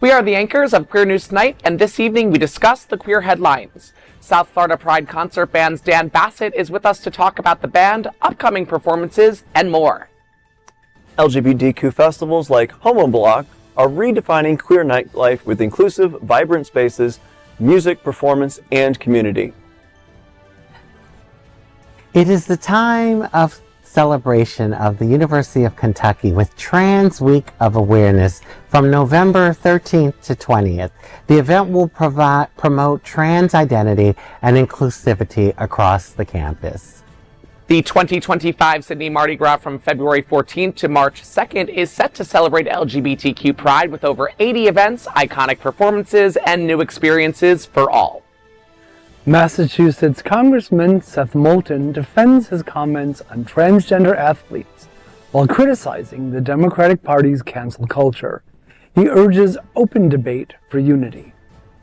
We are the anchors of Queer News Tonight, and this evening we discuss the queer headlines. South Florida Pride concert band's Dan Bassett is with us to talk about the band, upcoming performances, and more. LGBTQ festivals like Homobloc are redefining queer nightlife with inclusive, vibrant spaces, music, performance, and community. It is the time of celebration of the University of Kentucky with Trans Week of Awareness from November 13th to 20th. The event will promote trans identity and inclusivity across the campus. The 2025 Sydney Mardi Gras from February 14th to March 2nd is set to celebrate LGBTQ pride with over 80 events, iconic performances, and new experiences for all. Massachusetts Congressman Seth Moulton defends his comments on transgender athletes while criticizing the Democratic Party's cancel culture. He urges open debate for unity.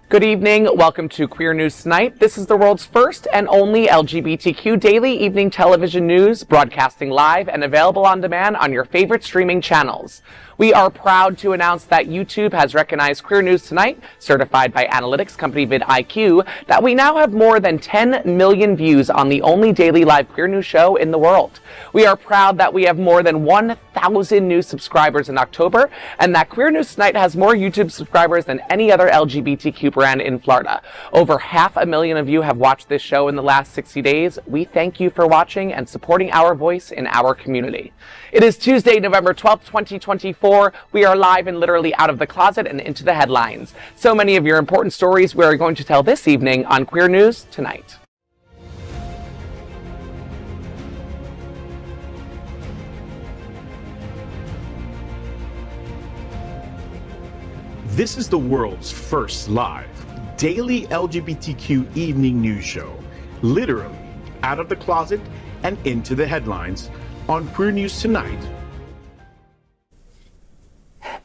Good evening. Welcome to Queer News Tonight. This is the world's first and only LGBTQ daily evening television news, broadcasting live and available on demand on your favorite streaming channels. We are proud to announce that YouTube has recognized Queer News Tonight, certified by analytics company vidIQ, that we now have more than 10 million views on the only daily live queer news show in the world. We are proud that we have more than 1,000 new subscribers in October, and that Queer News Tonight has more YouTube subscribers than any other LGBTQ brand in Florida. Over 500,000 of you have watched this show in the last 60 days. We thank you for watching and supporting our voice in our community. It is Tuesday, November 12th, 2024. We are live and literally out of the closet and into the headlines. So many of your important stories we are going to tell this evening on Queer News Tonight. This is the world's first live daily LGBTQ evening news show, literally out of the closet and into the headlines on Queer News Tonight.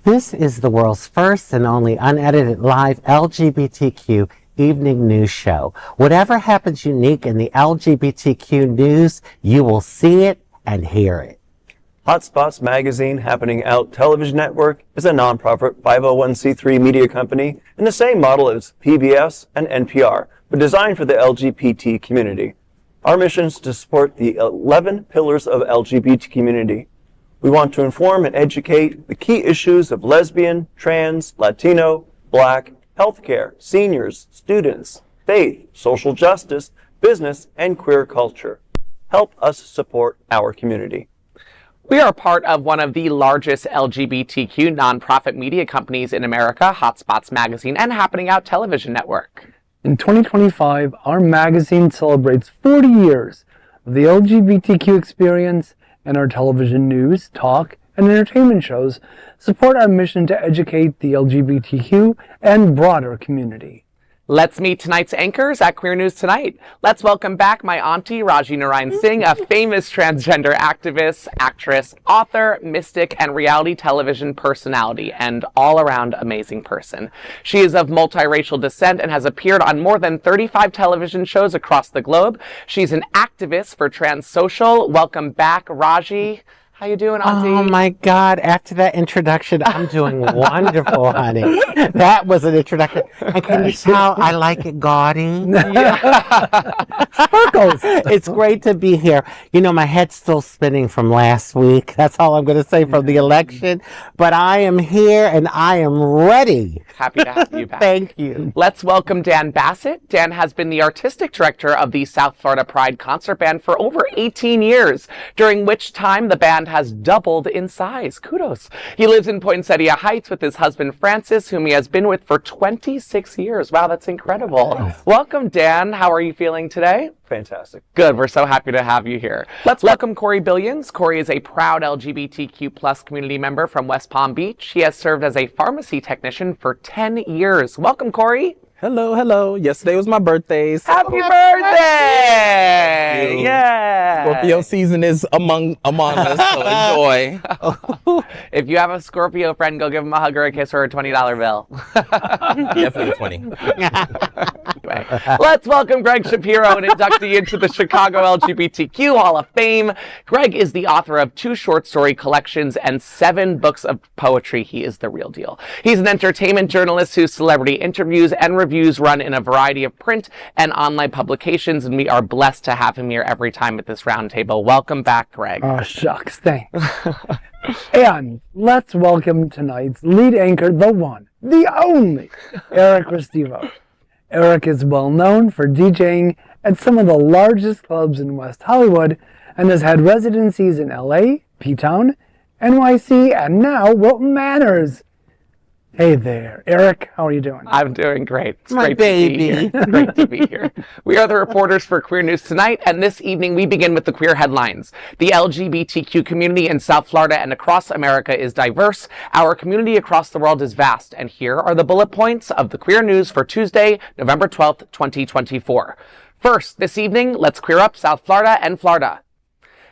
This is the world's first and only unedited live LGBTQ evening news show. Whatever happens unique in the LGBTQ news, you will see it and hear it. Hotspots Magazine Happening Out Television Network is a nonprofit 501c3 media company in the same model as PBS and NPR, but designed for the LGBT community. Our mission is to support the 11 pillars of LGBT community. We want to inform and educate the key issues of lesbian, trans, Latino, Black, healthcare, seniors, students, faith, social justice, business, and queer culture. Help us support our community. We are part of one of the largest LGBTQ nonprofit media companies in America, Hotspots Magazine and Happening Out Television Network. In 2025, our magazine celebrates 40 years of the LGBTQ experience, and our television news, talk, and entertainment shows support our mission to educate the LGBTQ and broader community. Let's meet tonight's anchors at Queer News Tonight. Let's welcome back my auntie, Rajee Narinesingh, a famous transgender activist, actress, author, mystic, and reality television personality, and all-around amazing person. She is of multiracial descent and has appeared on more than 35 television shows across the globe. She's an activist for Trans Social. Welcome back, Rajee. How you doing, auntie? Oh my God, after that introduction, I'm doing wonderful, honey. That was an introduction. And can you tell I like it gaudy? Sparkles. It's great to be here. You know, my head's still spinning from last week. That's all I'm going to say from the election. But I am here and I am ready. Happy to have you back. Thank you. Let's welcome Dan Bassett. Dan has been the artistic director of the South Florida Pride concert band for over 18 years, during which time the band has doubled in size. Kudos. He lives in Poinsettia Heights with his husband Francis, whom he has been with for 26 years. Wow, that's incredible. Oh. Welcome, Dan. How are you feeling today? Fantastic. Good. We're so happy to have you here. Let's welcome Corey Billions. Corey is a proud LGBTQ plus community member from West Palm Beach. He has served as a pharmacy technician for 10 years. Welcome, Corey. Hello, hello. Yesterday was my birthday. So Happy birthday! Yeah. Scorpio season is among us, so enjoy. If you have a Scorpio friend, go give him a hug or a kiss or a $20 bill. Definitely 20. Anyway, let's welcome Gregg Shapiro, an inductee into the Chicago LGBTQ Hall of Fame. Gregg is the author of 2 short story collections and 7 books of poetry. He is the real deal. He's an entertainment journalist whose celebrity interviews and reviews run in a variety of print and online publications, and we are blessed to have him here every time at this roundtable. Welcome back, Gregg. Oh, shucks, thanks. And let's welcome tonight's lead anchor, the one, the only, Eric Restivo. Eric is well known for DJing at some of the largest clubs in West Hollywood and has had residencies in LA, P-Town, NYC, and now Moulton Manors. Hey there, Eric, how are you doing? I'm doing great. It's My great to be here. It's great to be here. We are the reporters for Queer News Tonight, and this evening we begin with the queer headlines. The LGBTQ community in South Florida and across America is diverse. Our community across the world is vast, and here are the bullet points of the Queer News for Tuesday, November 12th, 2024. First, this evening, let's queer up South Florida and Florida.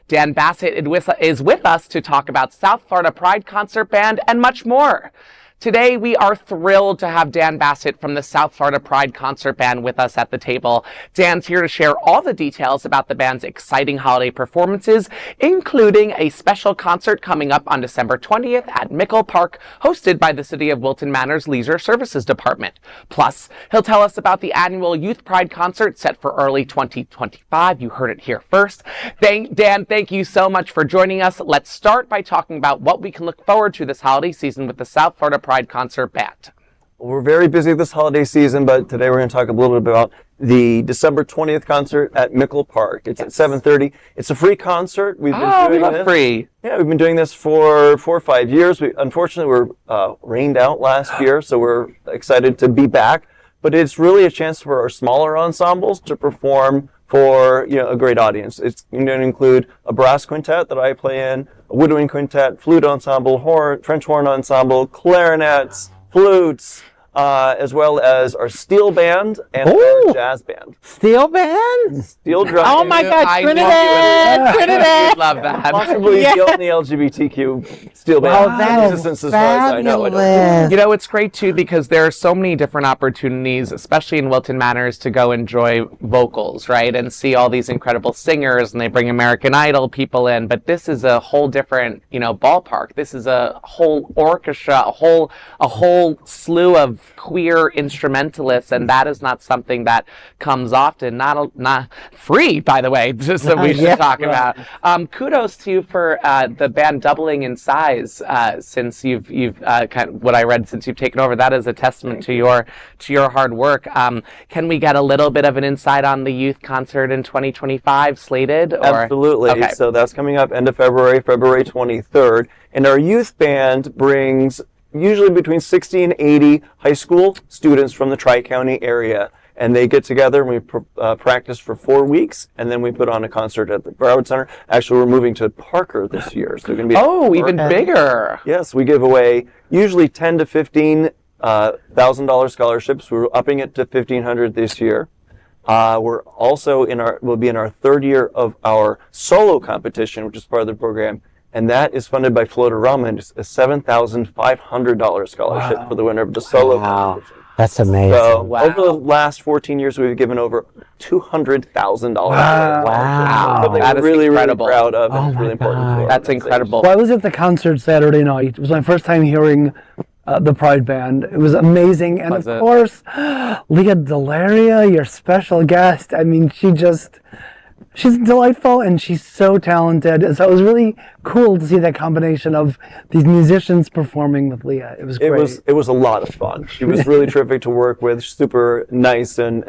Dan Bassett is with us to talk about South Florida Pride Concert Band and much more. Today, we are thrilled to have Dan Bassett from the South Florida Pride Concert Band with us at the table. Dan's here to share all the details about the band's exciting holiday performances, including a special concert coming up on December 20th at Mickle Park, hosted by the City of Moulton Manor's Leisure Services Department. Plus, he'll tell us about the annual Youth Pride Concert set for early 2025. You heard it here first. Dan, thank you so much for joining us. Let's start by talking about what we can look forward to this holiday season with the South Florida Pride Concert Band. We're very busy this holiday season, but today we're going to talk a little bit about the December 20th concert at Mickle Park. It's at 7:30. It's a free concert. We've been doing this. Free. Yeah, we've been doing this for 4 or 5 years. Unfortunately, we're rained out last year, so we're excited to be back. But it's really a chance for our smaller ensembles to perform for a great audience. It's going to include a brass quintet that I play in, a woodwind quintet, flute ensemble, French horn ensemble, clarinets, flutes, as well as our steel band and our jazz band. Steel band? Steel drum. Oh my God, I Trinidad! Trinidad! Love that. Possibly the only LGBTQ steel band. Oh, that is as far as I know. fabulous. It's great too because there are so many different opportunities, especially in Moulton Manors, to go enjoy vocals, right? And see all these incredible singers, and they bring American Idol people in. But this is a whole different, ballpark. This is a whole orchestra, a whole slew of queer instrumentalists, and that is not something that comes often. Not free, by the way. Just that we should talk about. Kudos to you for the band doubling in size since you've kind of what I read since you've taken over. That is a testament to your hard work. Can we get a little bit of an insight on the youth concert in 2025 slated? Absolutely. Okay. So that's coming up end of February 23rd, and our youth band brings usually between 60 and 80 high school students from the Tri-County area. And they get together and we practice for 4 weeks, and then we put on a concert at the Broward Center. Actually, we're moving to Parker this year, so we're going to be even bigger. Yes, we give away usually $10,000 to $15,000 scholarships. We're upping it to $1,500 this year. We're also we'll be in our 3rd year of our solo competition, which is part of the program. And that is funded by Floaterama, and it's a $7,500 scholarship for the winner of the solo competition. That's amazing. So over the last 14 years, we've given over $200,000. Wow. Something That we're is really, incredible. really proud of. Oh and it's my really important God. to our That's organization. incredible. Well, I was at the concert Saturday night. It was my first time hearing the Pride Band. It was amazing. And Was of it? course, Leah Delaria, your special guest. I mean, she's delightful and she's so talented. And so it was really cool to see that combination of these musicians performing with Leah. It was great. It was a lot of fun. She was really terrific to work with, super nice and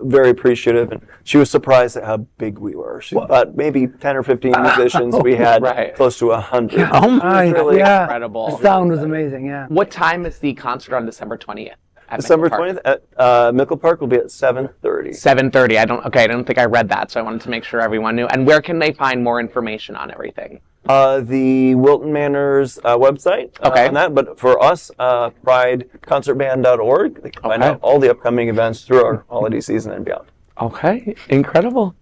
very appreciative. And she was surprised at how big we were. She thought maybe 10 or 15 musicians. We had close to 100. Oh my really yeah. incredible. The sound was amazing, yeah. What time is the concert on December 20th? At December Mickle Park? 20th at Mickle Park will be at 7:30. 7:30. I don't think I read that, so I wanted to make sure everyone knew. And where can they find more information on everything? The Wilton Manors website on that, but for us, prideconcertband.org, they can find out all the upcoming events through our holiday season and beyond. Okay, incredible.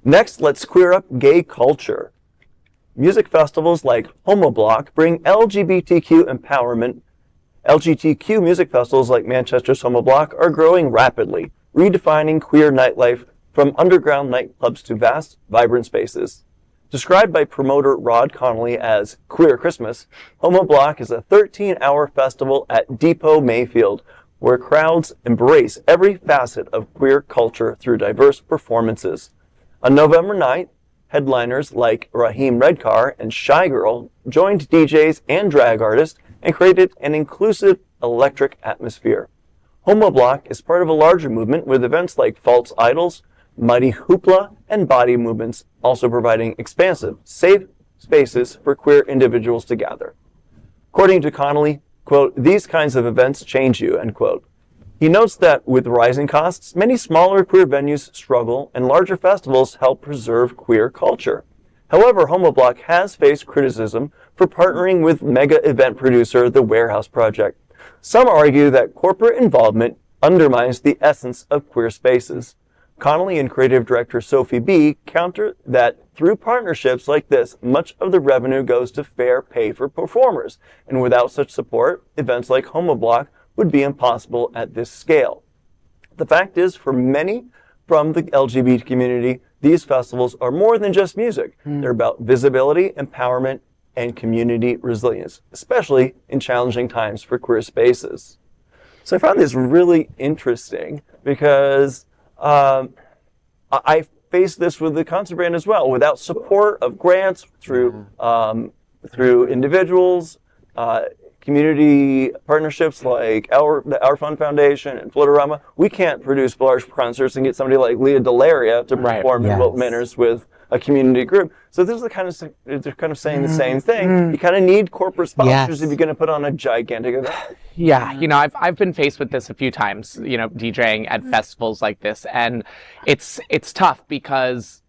Next, let's queer up gay culture. Music festivals like Homobloc bring LGBTQ empowerment. LGBTQ music festivals like Manchester's Homobloc are growing rapidly, redefining queer nightlife from underground nightclubs to vast, vibrant spaces. Described by promoter Rod Connolly as Queer Christmas, Homobloc is a 13-hour festival at Depot Mayfield, where crowds embrace every facet of queer culture through diverse performances. On November 9th, headliners like Raheem Redcar and Shy Girl joined DJs and drag artists and created an inclusive electric atmosphere. Homobloc is part of a larger movement with events like False Idols, Mighty Hoopla, and Body Movements, also providing expansive, safe spaces for queer individuals to gather. According to Connolly, quote, "These kinds of events change you," end quote. He notes that with rising costs, many smaller queer venues struggle and larger festivals help preserve queer culture. However, Homobloc has faced criticism for partnering with mega event producer The Warehouse Project. Some argue that corporate involvement undermines the essence of queer spaces. Connolly and creative director Sophie B. counter that through partnerships like this, much of the revenue goes to fair pay for performers, and without such support, events like Homobloc would be impossible at this scale. The fact is, for many from the LGBT community, these festivals are more than just music. They're about visibility, empowerment, and community resilience, especially in challenging times for queer spaces. So I found this really interesting because I faced this with the concert band as well. Without support of grants through individuals, community partnerships like Our Fund Foundation and Florida, we can't produce large concerts and get somebody like Leah Delaria to perform in Moulton Manors with a community group. So this is they're kind of saying the same thing. You kind of need corporate sponsors if you're going to put on a gigantic event. Yeah, I've been faced with this a few times, DJing at festivals like this, and it's tough because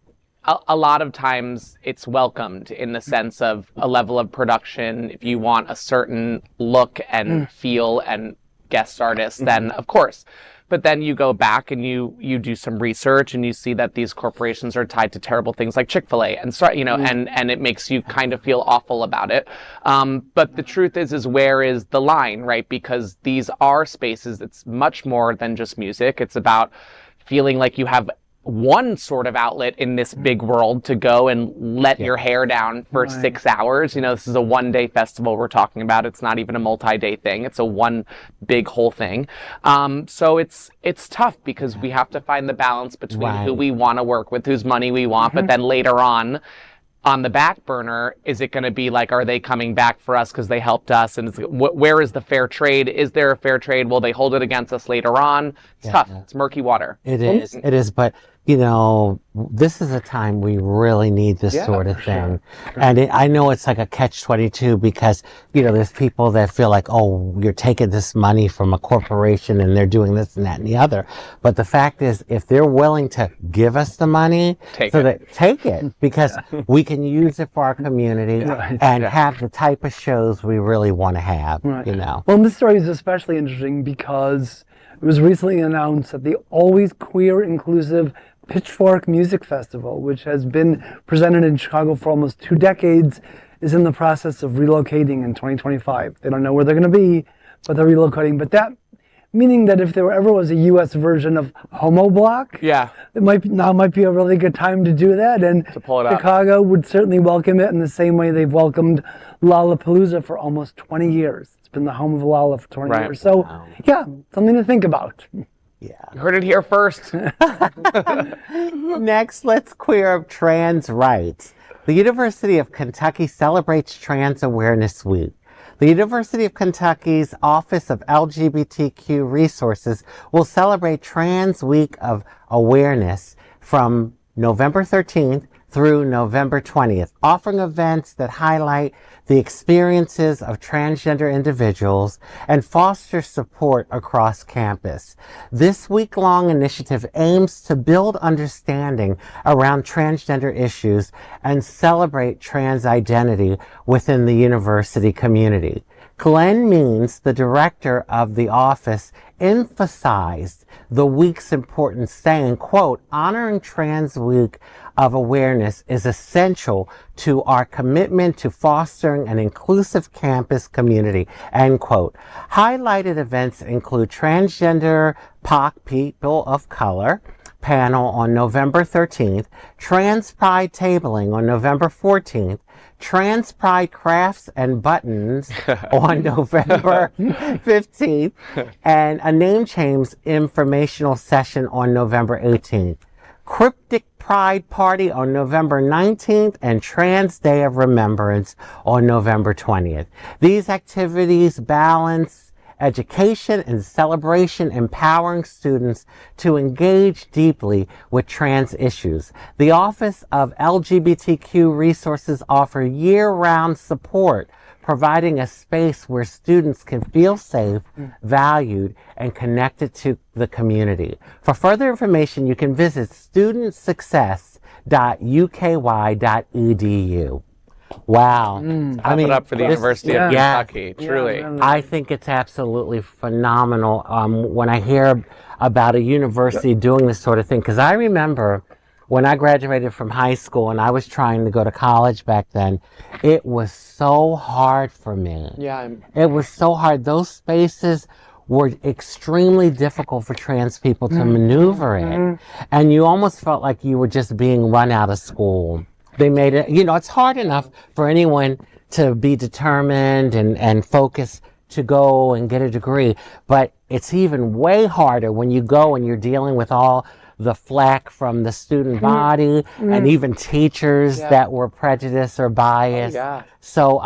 a lot of times it's welcomed in the sense of a level of production. If you want a certain look and feel and guest artists, then of course. But then you go back and you do some research and you see that these corporations are tied to terrible things like Chick-fil-A and and it makes you kind of feel awful about it. But the truth is where is the line, right? Because these are spaces. It's much more than just music. It's about feeling like you have one sort of outlet in this big world to go and let your hair down for 6 hours. This is a one-day festival we're talking about. It's not even a multi-day thing. It's a one big whole thing. So it's tough because we have to find the balance between who we want to work with, whose money we want, but then later on the back burner, is it going to be like, are they coming back for us because they helped us? And where is the fair trade? Is there a fair trade? Will they hold it against us later on? It's tough. It's murky water. It is. But, this is a time we really need this sort of thing. Sure. And I know it's like a catch-22 because, there's people that feel like, oh, you're taking this money from a corporation and they're doing this and that and the other. But the fact is, if they're willing to give us the money, take it because we can use it for our community and have the type of shows we really want to have, Well, and this story is especially interesting because it was recently announced that the Always Queer Inclusive Pitchfork Music Festival, which has been presented in Chicago for almost 2 decades, is in the process of relocating in 2025. They don't know where they're going to be, but they're relocating. But that, meaning that if there ever was a U.S. version of Homobloc, it might be a really good time to do that. And to pull it up. Chicago would certainly welcome it in the same way they've welcomed Lollapalooza for almost 20 years. It's been the home of Lolla for 20 years. So, something to think about. Yeah. You heard it here first. Next, let's queer up trans rights. The University of Kentucky celebrates Trans Awareness Week. The University of Kentucky's Office of LGBTQ Resources will celebrate Trans Week of Awareness from November 13th through November 20th, offering events that highlight the experiences of transgender individuals and foster support across campus. This week-long initiative aims to build understanding around transgender issues and celebrate trans identity within the university community. Glenn Means, the director of the office, emphasized the week's importance, saying, quote, honoring Trans Week of Awareness is essential to our commitment to fostering an inclusive campus community, end quote. Highlighted events include Transgender POC People of Color panel on November 13th, Trans Pride tabling on November 14th, Trans Pride crafts and buttons on November 15th, and a name change informational session on November 18th. Cryptic Pride Party on November 19th and Trans Day of Remembrance on November 20th. These activities balance education and celebration, empowering students to engage deeply with trans issues. The Office of LGBTQ Resources offer year-round support, providing a space where students can feel safe, valued, and connected to the community. For further information, you can visit studentsuccess.uky.edu. Wow. Clap it up for the University of Kentucky, truly. I think it's absolutely phenomenal when I hear about a university doing this sort of thing, because I remember when I graduated from high school and I was trying to go to college back then, it was so hard for me. Yeah. It was so hard. Those spaces were extremely difficult for trans people to maneuver in. And you almost felt like you were just being run out of school. They made it, it's hard enough for anyone to be determined and focused to go and get a degree, but it's even way harder when you go and you're dealing with all the flack from the student body and even teachers that were prejudiced or biased. So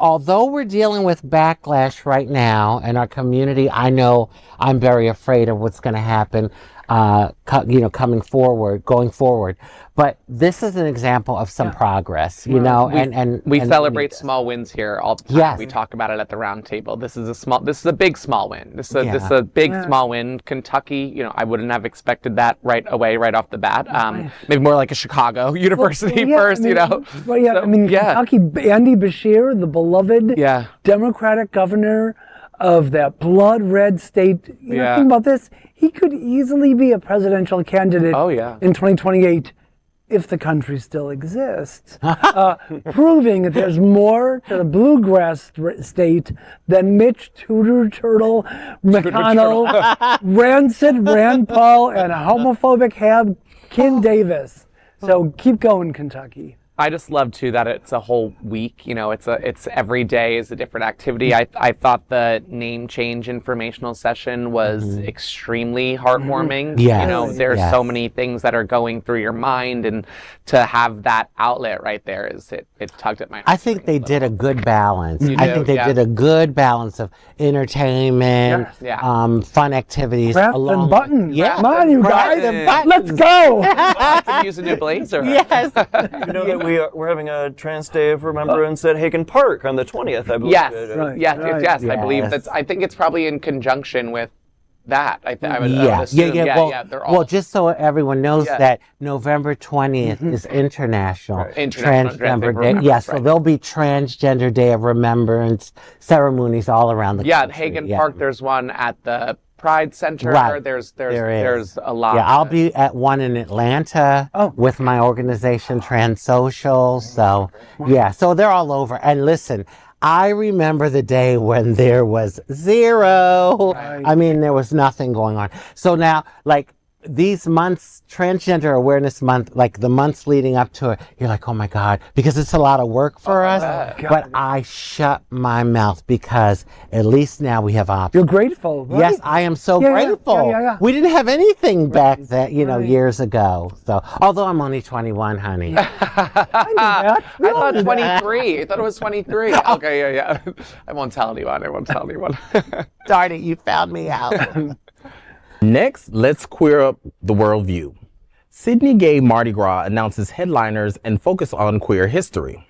although we're dealing with backlash right now in our community, I know I'm very afraid of what's going to happen going forward. But this is an example of some progress, and we celebrate small wins here all the time. Yes. We talk about it at the round table. This is a big small win. This is a big small win. Kentucky, I wouldn't have expected that right away, right off the bat. Maybe more like a Chicago University first, Kentucky, Andy Beshear, the beloved Democratic governor of that blood red state. Think about this. He could easily be a presidential candidate in 2028 if the country still exists, proving that there's more to the bluegrass state than Mitch Turtle McConnell, rancid Rand Paul, and homophobic Hab Ken Davis. So keep going, Kentucky. I just love too that it's a whole week. It's every day is a different activity. I thought the name change informational session was extremely heartwarming. There's so many things that are going through your mind, and to have that outlet right there it tugged at my heart. I think they did a good balance. I think they did a good balance of entertainment, fun activities, Craft and buttons. Come on, you guys, let's go. I could use a new blazer. Yes. We're having a Trans Day of Remembrance at Hagen Park on the 20th, I believe. Yes, yes. I believe I think it's probably in conjunction with that. I would assume. Well, just so everyone knows that November 20th is International Transgender Day. So there'll be Transgender Day of Remembrance ceremonies all around the country. At Hagen Park, there's one at the Pride Center. Right. There's a lot. Yeah, I'll be at one in Atlanta with my organization Trans Social. So so they're all over. And listen, I remember the day when there was zero. Right. I mean, there was nothing going on. So now, these months, Transgender Awareness Month, the months leading up to it, you're like, oh my God, because it's a lot of work for us. But I shut my mouth because at least now we have options. You're grateful, right? Yes, I am so grateful. We didn't have anything back then, years ago. So, although I'm only 21, honey. I knew that. I thought 23. I thought it was 23. Okay, yeah. I won't tell anyone. Darn it, you found me out. Next, let's queer up the worldview. Sydney Gay Mardi Gras announces headliners and focus on queer history.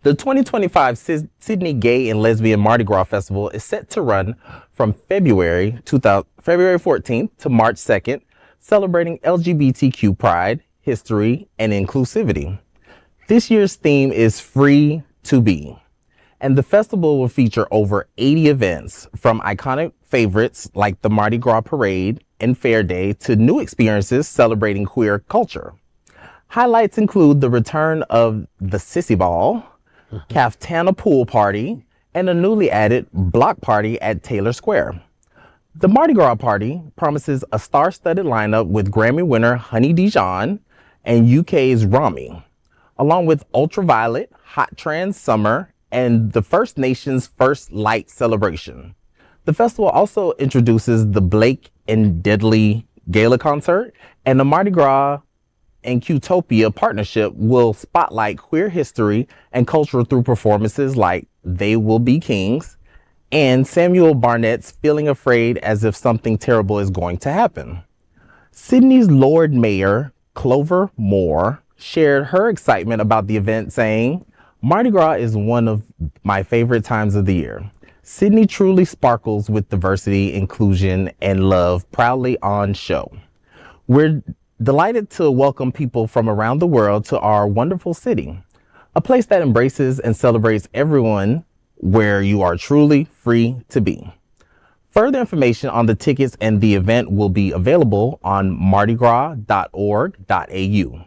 The 2025 Sydney Gay and Lesbian Mardi Gras Festival is set to run from February 14th to March 2nd, celebrating LGBTQ pride, history, and inclusivity. This year's theme is Free to Be. And the festival will feature over 80 events, from iconic favorites like the Mardi Gras Parade and Fair Day to new experiences celebrating queer culture. Highlights include the return of the Sissy Ball, Caftana Pool Party, and a newly added block party at Taylor Square. The Mardi Gras Party promises a star-studded lineup with Grammy winner Honey Dijon and UK's Rami, along with Ultraviolet, Hot Trans Summer, and the First Nations First Light celebration. The festival also introduces the Blake and Deadly Gala concert, and the Mardi Gras and Qtopia partnership will spotlight queer history and culture through performances like They Will Be Kings and Samuel Barnett's Feeling Afraid as If Something Terrible is Going to Happen. Sydney's Lord Mayor, Clover Moore, shared her excitement about the event, saying, "Mardi Gras is one of my favorite times of the year. Sydney truly sparkles with diversity, inclusion, and love proudly on show. We're delighted to welcome people from around the world to our wonderful city, a place that embraces and celebrates everyone, where you are truly free to be." Further information on the tickets and the event will be available on mardigras.org.au.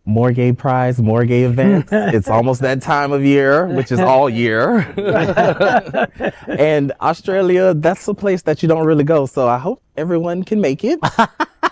More gay prides, more gay events. It's almost that time of year, which is all year. And Australia, that's a place that you don't really go. So I hope everyone can make it.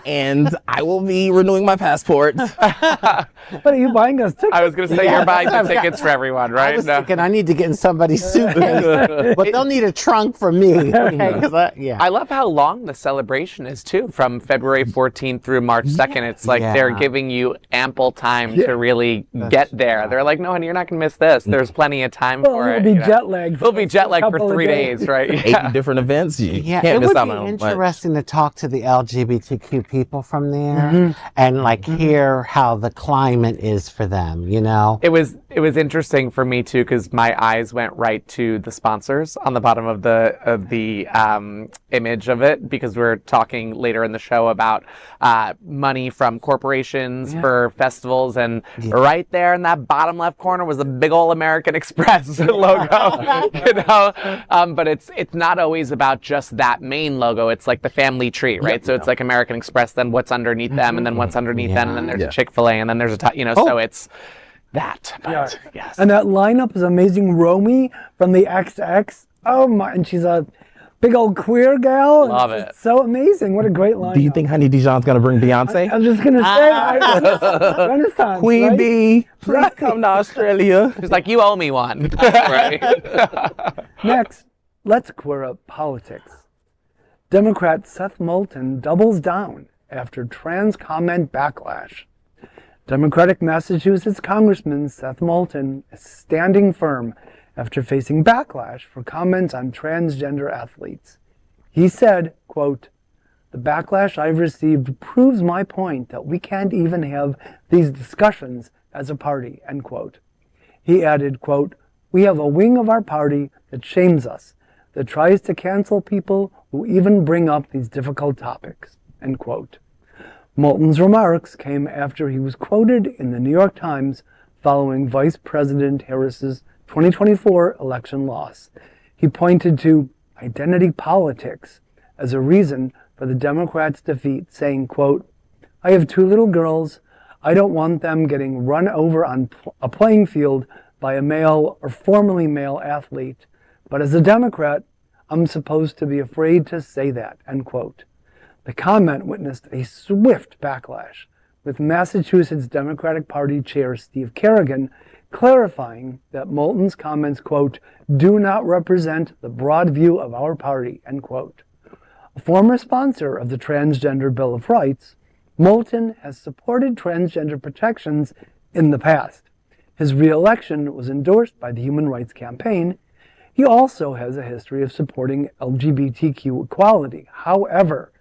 And I will be renewing my passport. What are you buying us tickets? I was going to say, you're buying the tickets for everyone, right? I was thinking I need to get in somebody's suitcase, but they'll need a trunk for me. Okay, 'cause I love how long the celebration is, too, from February 14th through March 2nd. It's like they're giving you ample time to really get there. They're like, no, honey, you're not going to miss this. There's plenty of time for it. We'll be jet lagged. We'll be jet lagged for 3 days, right? 80 different events. You can't it miss would out be on much. interesting to talk to the LGBTQ people from there and like hear how the climate is for them, you know? It was interesting for me too, because my eyes went right to the sponsors on the bottom of the image of it, because we're talking later in the show about money from corporations for festivals, and right there in that bottom left corner was the big old American Express logo. You know, but it's not always about just that main logo. It's like the family tree, right? So it's like American Express, then what's underneath them, and then what's underneath them, and then there's a Chick-fil-A, and then there's a so it's that. But, yes. And that lineup is amazing. Romy from the XX. Oh my, and she's a big old queer gal. Love it. It's so amazing. What a great lineup. Do you think Honey Dijon's going to bring Beyonce? I was just going to say, Renaissance, Queen right? Bee, please come to Australia. She's like, you owe me one. Right? Next, let's queer up politics. Democrat Seth Moulton doubles down after trans comment backlash. Democratic Massachusetts Congressman Seth Moulton is standing firm after facing backlash for comments on transgender athletes. He said, quote, "The backlash I've received proves my point that we can't even have these discussions as a party," end quote. He added, quote, "We have a wing of our party that shames us, that tries to cancel people who even bring up these difficult topics," end quote. Moulton's remarks came after he was quoted in the New York Times following Vice President Harris's 2024 election loss. He pointed to identity politics as a reason for the Democrats' defeat, saying, quote, "I have 2 little girls. I don't want them getting run over on a playing field by a male or formerly male athlete. But as a Democrat, I'm supposed to be afraid to say that," end quote. The comment witnessed a swift backlash, with Massachusetts Democratic Party Chair Steve Kerrigan clarifying that Moulton's comments, quote, "do not represent the broad view of our party," end quote. A former sponsor of the Transgender Bill of Rights, Moulton has supported transgender protections in the past. His re-election was endorsed by the Human Rights Campaign. He also has a history of supporting LGBTQ equality. However,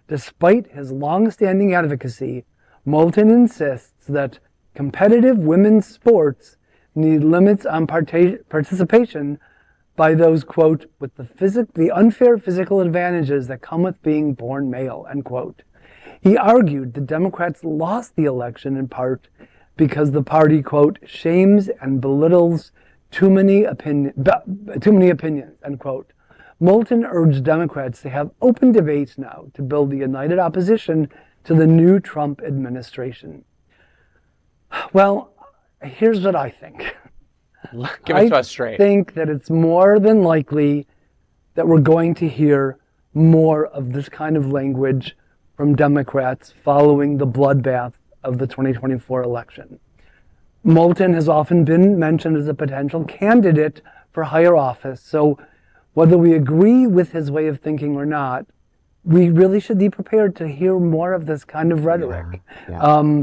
despite his long-standing advocacy, Moulton insists that competitive women's sports need limits on participation by those, quote, with the unfair physical advantages that come with being born male, end quote. He argued the Democrats lost the election in part because the party, quote, shames and belittles too many opinions, end quote. Moulton urged Democrats to have open debates now to build a united opposition to the new Trump administration. Well, here's what I think. Give it to us straight. I think that it's more than likely that we're going to hear more of this kind of language from Democrats following the bloodbath of the 2024 election. Moulton has often been mentioned as a potential candidate for higher office, so whether we agree with his way of thinking or not, we really should be prepared to hear more of this kind of rhetoric. Yeah.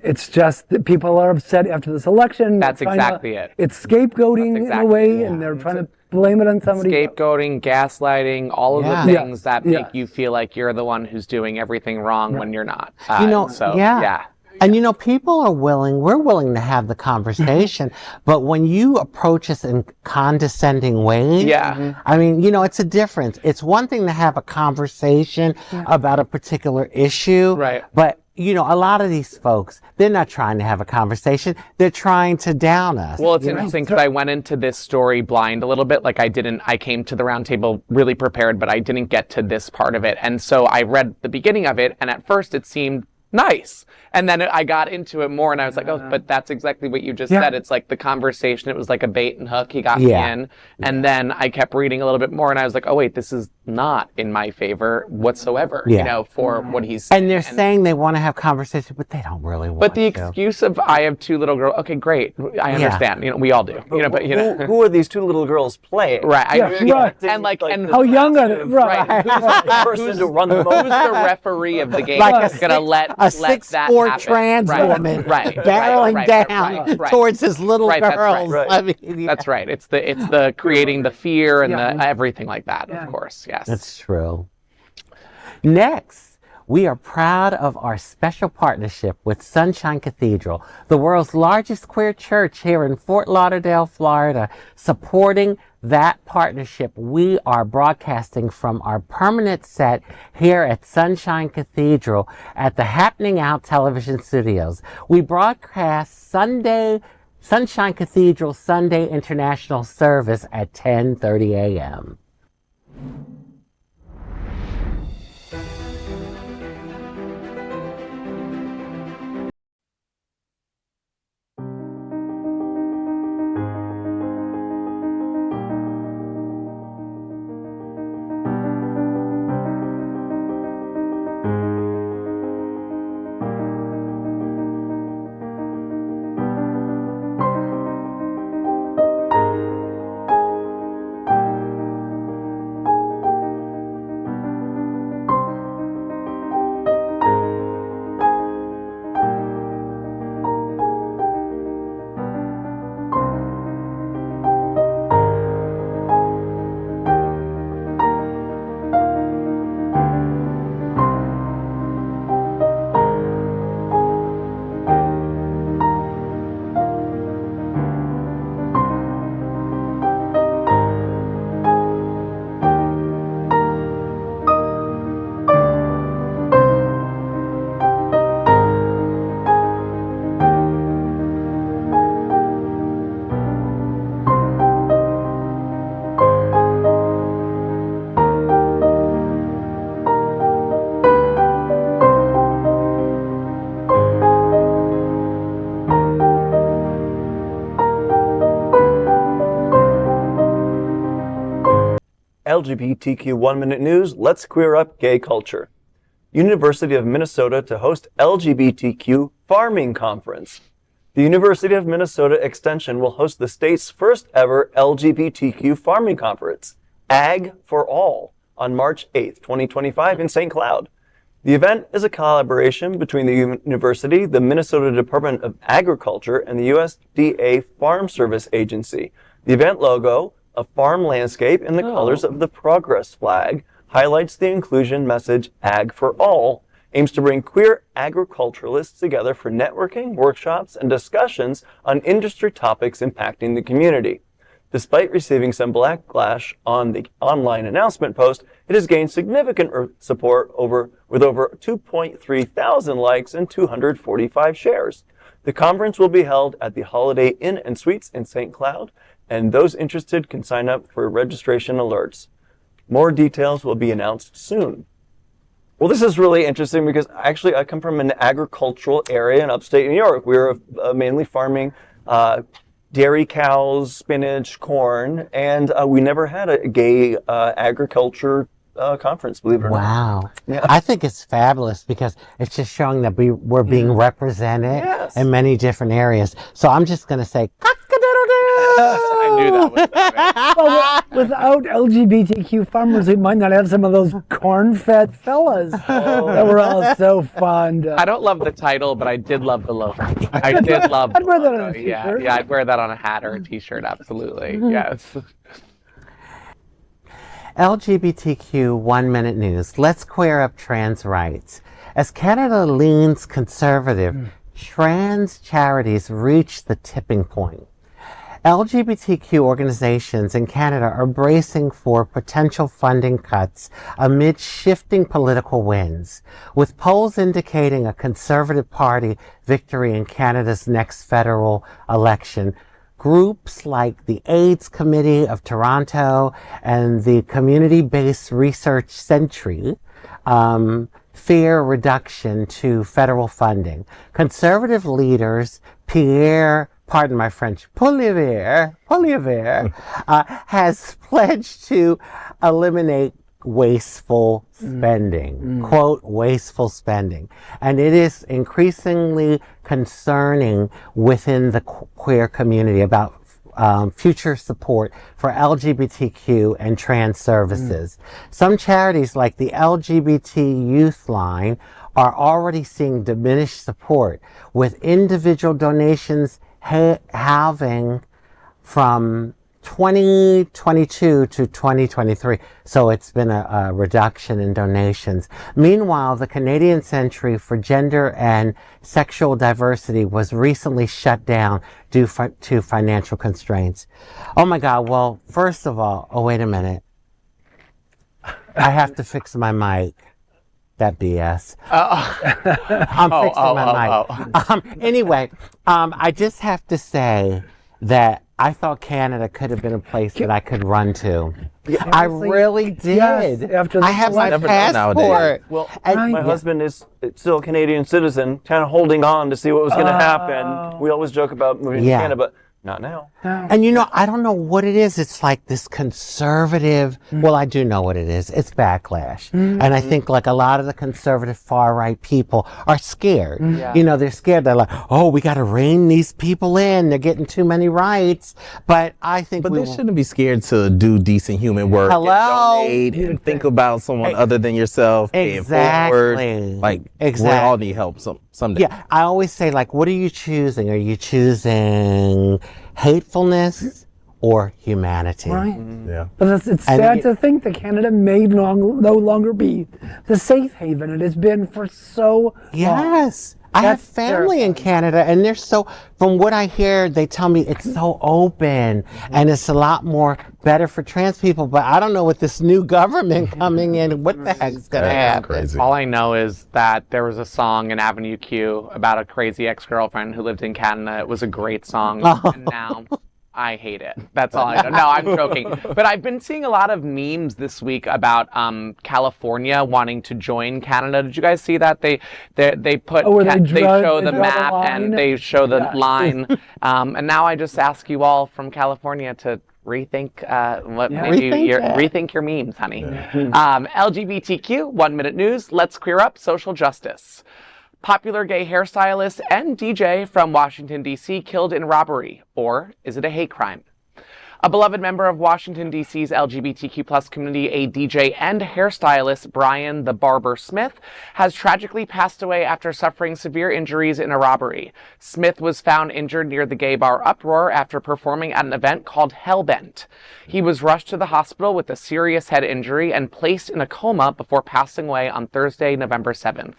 It's just that people are upset after this election. That's exactly it. It's scapegoating That's in a way, exactly and they're trying to blame it on somebody else. Scapegoating, gaslighting, all of the Yeah. things that make you feel like you're the one who's doing everything wrong when you're not. Yeah. And people are we're willing to have the conversation, but when you approach us in condescending ways, I mean, it's a difference. It's one thing to have a conversation about a particular issue, Right. But a lot of these folks, they're not trying to have a conversation. They're trying to down us. Well, it's interesting because I went into this story blind a little bit. Like I came to the roundtable really prepared, but I didn't get to this part of it. And so I read the beginning of it, and at first it seemed nice. And then I got into it more and I was like, oh, but that's exactly what you just said. It's like the conversation. It was like a bait and hook. He got me in. And then I kept reading a little bit more and I was like, oh, wait, this is not in my favor whatsoever, for what he's saying. And they're saying they want to have conversation, but they don't really want to. But the excuse of I have two little girls. Okay, great. I understand. We all do. Who are these two little girls playing? Right. And how young are they? Right. Who's the person to run them over? Who's the referee of the game? Like gonna let a that 6'4" happen? trans woman barreling down towards his little girls. I mean, That's right. It's the creating the fear and the everything like that. Of course, yes. That's true. Next, we are proud of our special partnership with Sunshine Cathedral, the world's largest queer church here in Fort Lauderdale, Florida. Supporting that partnership, we are broadcasting from our permanent set here at Sunshine Cathedral at the Happening Out television studios. We broadcast Sunshine Cathedral Sunday International Service at 10:30 a.m. LGBTQ 1 Minute News, let's queer up gay culture. University of Minnesota to host LGBTQ Farming Conference. The University of Minnesota Extension will host the state's first ever LGBTQ Farming Conference, Ag for All, on March 8th, 2025 in St. Cloud. The event is a collaboration between the university, the Minnesota Department of Agriculture, and the USDA Farm Service Agency. The event logo, a farm landscape in the colors of the Progress flag, highlights the inclusion message Ag for All, aims to bring queer agriculturalists together for networking, workshops, and discussions on industry topics impacting the community. Despite receiving some backlash on the online announcement post, it has gained significant support with over 2.3 thousand likes and 245 shares. The conference will be held at the Holiday Inn and Suites in St. Cloud and those interested can sign up for registration alerts. More details will be announced soon. Well, this is really interesting because actually I come from an agricultural area in upstate New York. We were mainly farming dairy cows, spinach, corn, and we never had a gay agriculture conference, believe it or not. Wow. Yeah. I think it's fabulous because it's just showing that we're being represented in many different areas. So I'm just going to say, I knew that was coming. Well, without LGBTQ farmers, we might not have some of those corn-fed fellas that we're all so fond of. I don't love the title, but I did love the logo. I did love I'd the wear that logo. on a t-shirt. Yeah, I'd wear that on a hat or a t-shirt, absolutely. Yes. LGBTQ 1 Minute News. Let's queer up trans rights. As Canada leans conservative, trans charities reach the tipping point. LGBTQ organizations in Canada are bracing for potential funding cuts amid shifting political winds, with polls indicating a Conservative Party victory in Canada's next federal election. Groups like the AIDS Committee of Toronto and the community-based research Sentry fear reduction to federal funding. Conservative leaders pardon my French, Poilievre has pledged to eliminate wasteful spending, quote, wasteful spending. And it is increasingly concerning within the queer community about future support for LGBTQ and trans services. Some charities like the LGBT Youth Line are already seeing diminished support, with individual donations halving from 2022 to 2023. So it's been a reduction in donations. Meanwhile, the Canadian Centre for Gender and Sexual Diversity was recently shut down due to financial constraints. Oh my God. Well, first of all, oh, wait a minute. I have to fix my mic. That BS. I'm fixing my mic. Anyway, I just have to say that I thought Canada could have been a place that I could run to. Yeah, I really did. Yes, after I have my Never know passport. nowadays. Well, And- my husband is still a Canadian citizen, kind of holding on to see what was going to happen. We always joke about moving to Canada, but not now. And you know, I don't know what it is. It's like this conservative, well, I do know what it is. It's backlash. And I think like a lot of the conservative far right people are scared. You know, they're scared. They're like, oh, we got to rein these people in. They're getting too many rights. But I think But they shouldn't be scared to do decent human work. Hello? And donate and think about someone other than yourself. Exactly. Paying forward. Like, Exactly. we all need help someday. Yeah, I always say, like, what are you choosing? Are you choosing hatefulness or humanity? Right. Yeah. But it's sad to think that Canada may no longer be the safe haven it has been for so long. Yes. I have That's family in Canada, and they're so, from what I hear, they tell me it's so open and it's a lot more better for trans people. But I don't know with this new government coming in, what the heck's going to That's happen? crazy. All I know is that there was a song in Avenue Q about a crazy ex-girlfriend who lived in Canada. It was a great song, and now I hate it. That's all I know. No, I'm joking. But I've been seeing a lot of memes this week about California wanting to join Canada. Did you guys see that? They put they show the map and they show the line. And now I just ask you all from California to rethink rethink your memes, honey. LGBTQ 1 Minute News. Let's queer up social justice. Popular gay hairstylist and DJ from Washington, D.C. killed in robbery. Or is it a hate crime? A beloved member of Washington, D.C.'s LGBTQ+ community, a DJ and hairstylist, Brian the Barber Smith, has tragically passed away after suffering severe injuries in a robbery. Smith was found injured near the gay bar Uproar after performing at an event called Hellbent. He was rushed to the hospital with a serious head injury and placed in a coma before passing away on Thursday, November 7th.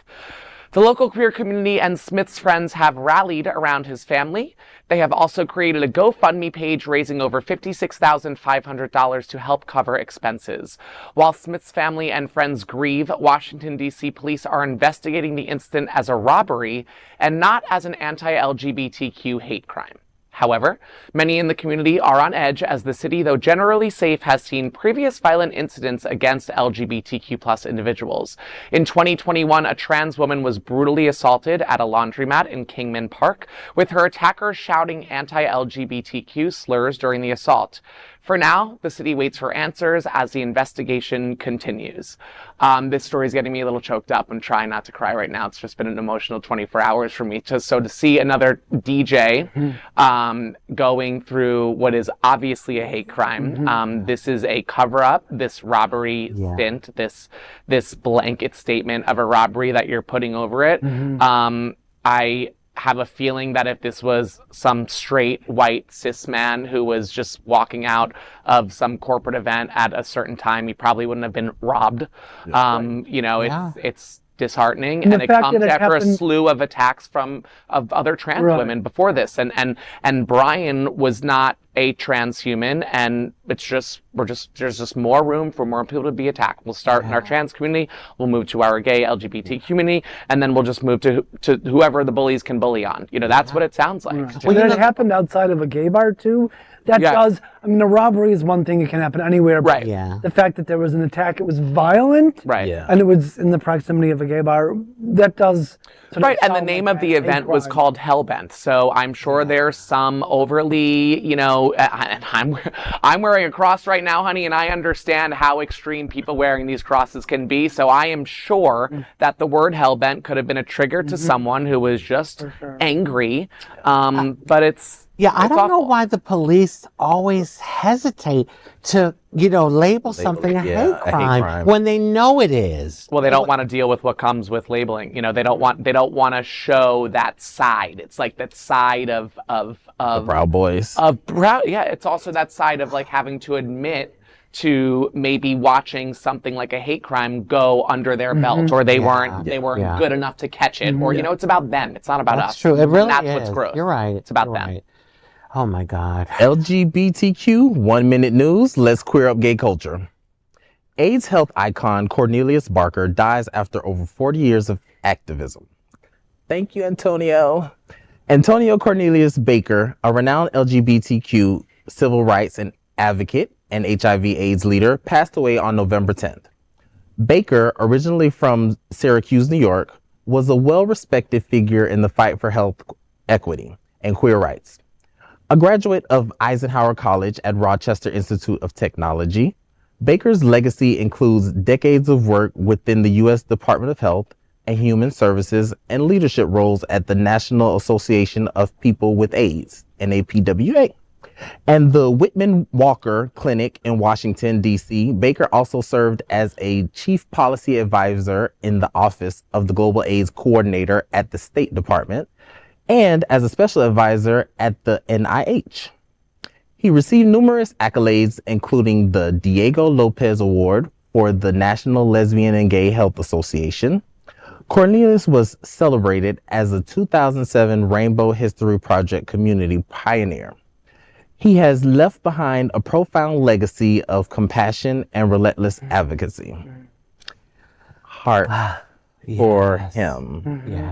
The local queer community and Smith's friends have rallied around his family. They have also created a GoFundMe page raising over $56,500 to help cover expenses. While Smith's family and friends grieve, Washington, D.C. police are investigating the incident as a robbery and not as an anti-LGBTQ hate crime. However, many in the community are on edge as the city, though generally safe, has seen previous violent incidents against LGBTQ+ individuals. In 2021, a trans woman was brutally assaulted at a laundromat in Kingman Park, with her attacker shouting anti-LGBTQ slurs during the assault. For now, the city waits for answers as the investigation continues. This story is getting me a little choked up. I'm trying not to cry right now. It's just been an emotional 24 hours for me. To see another DJ going through what is obviously a hate crime. This is a cover-up, this robbery stint, this blanket statement of a robbery that you're putting over it. I have a feeling that if this was some straight white cis man who was just walking out of some corporate event at a certain time, he probably wouldn't have been robbed. It's disheartening, and it comes after a slew of attacks of other trans women before this, and Brian was not a transhuman, and there's just more room for more people to be attacked. We'll start in our trans community, we'll move to our gay LGBT community, and then we'll just move to whoever the bullies can bully on. That's what it sounds like. Well, it happened outside of a gay bar too. That does, I mean, a robbery is one thing, it can happen anywhere, but the fact that there was an attack, it was violent, and it was in the proximity of a gay bar, that does and the name of the event was called Hellbent, so I'm sure there's some overly, and I'm wearing a cross right now, honey, and I understand how extreme people wearing these crosses can be, so I am sure that the word Hellbent could have been a trigger to someone who was just angry, but it's I don't know why the police always hesitate to, label something a hate crime when they know it is. Well, they don't want to deal with what comes with labeling. They don't want to show that side. It's like that side of the Proud Boys. It's also that side of like having to admit to maybe watching something like a hate crime go under their belt, or they weren't good enough to catch it, or it's about them. It's not about us. That's true. It really That's is. what's gross. You're right. It's about You're them. right. Oh my God. LGBTQ 1 minute news. Let's queer up gay culture. AIDS health icon Cornelius Barker dies after over 40 years of activism. Thank you, Antonio. Antonio Cornelius Baker, a renowned LGBTQ civil rights and advocate and HIV/AIDS leader, passed away on November 10th. Baker, originally from Syracuse, New York, was a well-respected figure in the fight for health equity and queer rights. A graduate of Eisenhower College at Rochester Institute of Technology, Baker's legacy includes decades of work within the U.S. Department of Health and Human Services and leadership roles at the National Association of People with AIDS, NAPWA, and the Whitman Walker Clinic in Washington, D.C. Baker also served as a chief policy advisor in the Office of the Global AIDS Coordinator at the State Department, and as a special advisor at the NIH. He received numerous accolades, including the Diego Lopez Award for the National Lesbian and Gay Health Association. Cornelius was celebrated as a 2007 Rainbow History Project community pioneer. He has left behind a profound legacy of compassion and relentless advocacy. Heart for him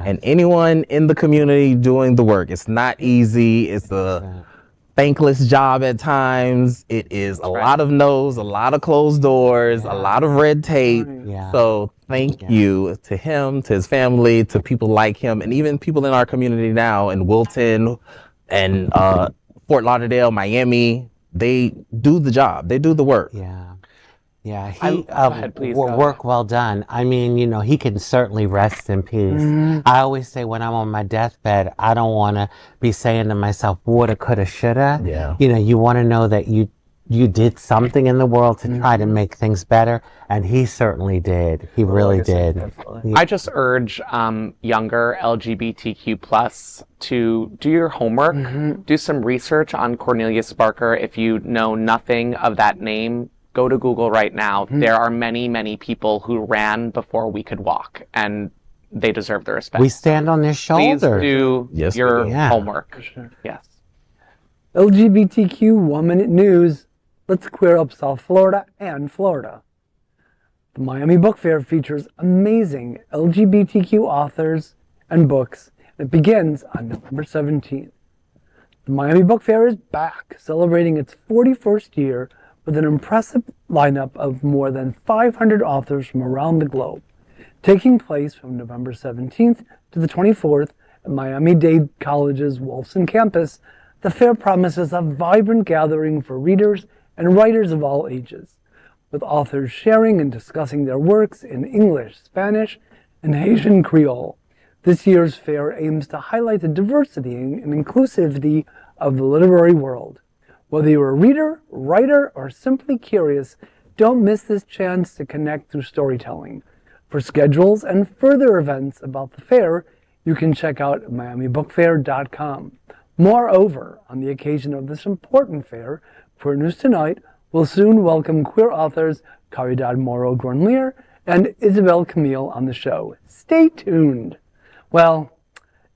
and anyone in the community doing the work. It's not easy. It's a thankless job at times. It is a lot of no's, a lot of closed doors, a lot of red tape. So thank you to him, to his family, to people like him, and even people in our community now in Moulton and Fort Lauderdale, Miami. They do the job. They do the work. Work well done. I mean, he can certainly rest in peace. I always say when I'm on my deathbed, I don't want to be saying to myself, woulda, coulda, shoulda. You want to know that you did something in the world to try to make things better, and he certainly did. He really did. I just urge younger LGBTQ+ to do your homework, do some research on Cornelius Barker. If you know nothing of that name, go to Google right now. There are many, many people who ran before we could walk, and they deserve the respect. We stand on their shoulders. Please do your homework. For sure. Yes. LGBTQ 1 minute news. Let's queer up South Florida and Florida. The Miami Book Fair features amazing LGBTQ authors and books. It begins on November 17th. The Miami Book Fair is back, celebrating its 41st year with an impressive lineup of more than 500 authors from around the globe. Taking place from November 17th to the 24th at Miami-Dade College's Wolfson campus, the fair promises a vibrant gathering for readers and writers of all ages, with authors sharing and discussing their works in English, Spanish, and Haitian Creole. This year's fair aims to highlight the diversity and inclusivity of the literary world. Whether you're a reader, writer, or simply curious, don't miss this chance to connect through storytelling. For schedules and further events about the fair, you can check out miamibookfair.com. Moreover, on the occasion of this important fair, Queer News Tonight will soon welcome queer authors Caridad Moro-Grunlier and Isabel Camille on the show. Stay tuned. Well,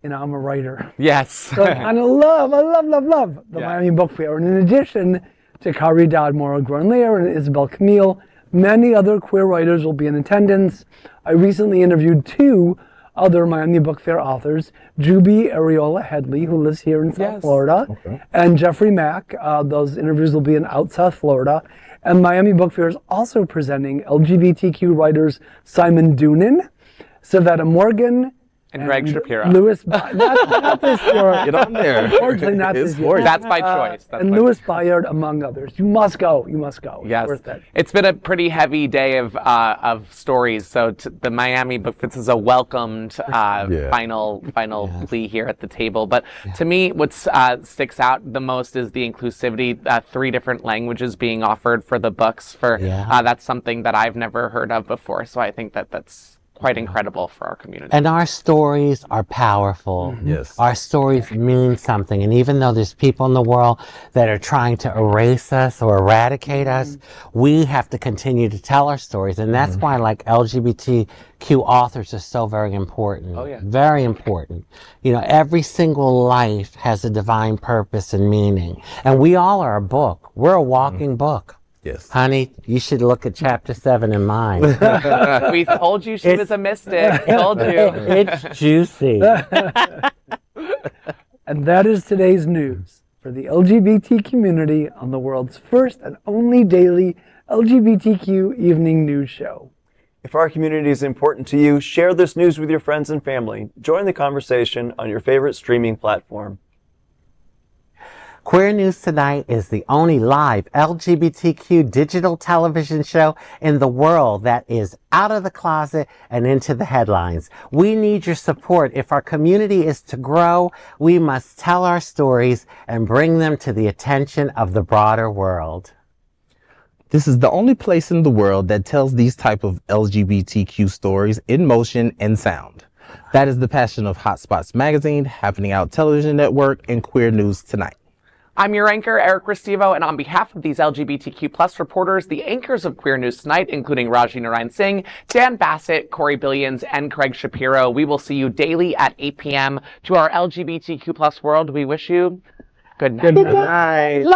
I'm a writer. Yes. So I kind of love the Miami Book Fair. And in addition to Caridad Moro-Grunlier and Isabel Camille, many other queer writers will be in attendance. I recently interviewed 2 other Miami Book Fair authors, Juby Areola Headley, who lives here in South Florida, and Jeffrey Mack. Those interviews will be in South Florida. And Miami Book Fair is also presenting LGBTQ writers Simon Doonan, Savetta Morgan, and Gregg Shapiro. Not this year. Get on there. Unfortunately, not this year. That's by choice. And Louis Bayard, among others. You must go. Yes. Worth it. It's been a pretty heavy day of stories. So the Miami Book Fair is a welcomed final plea here at the table. But to me, what sticks out the most is the inclusivity. 3 different languages being offered for the books. That's something that I've never heard of before. So I think that's quite incredible for our community. And our stories are powerful. Yes. Our stories mean something. And even though there's people in the world that are trying to erase us or eradicate us, we have to continue to tell our stories. And that's why LGBTQ authors are so very important. Oh, yeah. Very important. Every single life has a divine purpose and meaning. And we all are a book. We're a walking book. Yes. Honey, you should look at chapter 7 in mine. We told you she was a mystic. Told you. It's juicy. And that is today's news for the LGBT community on the world's first and only daily LGBTQ evening news show. If our community is important to you, share this news with your friends and family. Join the conversation on your favorite streaming platform. Queer News Tonight is the only live LGBTQ digital television show in the world that is out of the closet and into the headlines. We need your support. If our community is to grow, we must tell our stories and bring them to the attention of the broader world. This is the only place in the world that tells these type of LGBTQ stories in motion and sound. That is the passion of Hotspots Magazine, Happening Out Television Network, and Queer News Tonight. I'm your anchor, Eric Restivo, and on behalf of these LGBTQ+ reporters, the anchors of Queer News Tonight, including Rajee Narinesingh, Dan Bassett, Corey Billions, and Gregg Shapiro, we will see you daily at 8 p.m. To our LGBTQ+ world, we wish you good night. Good night.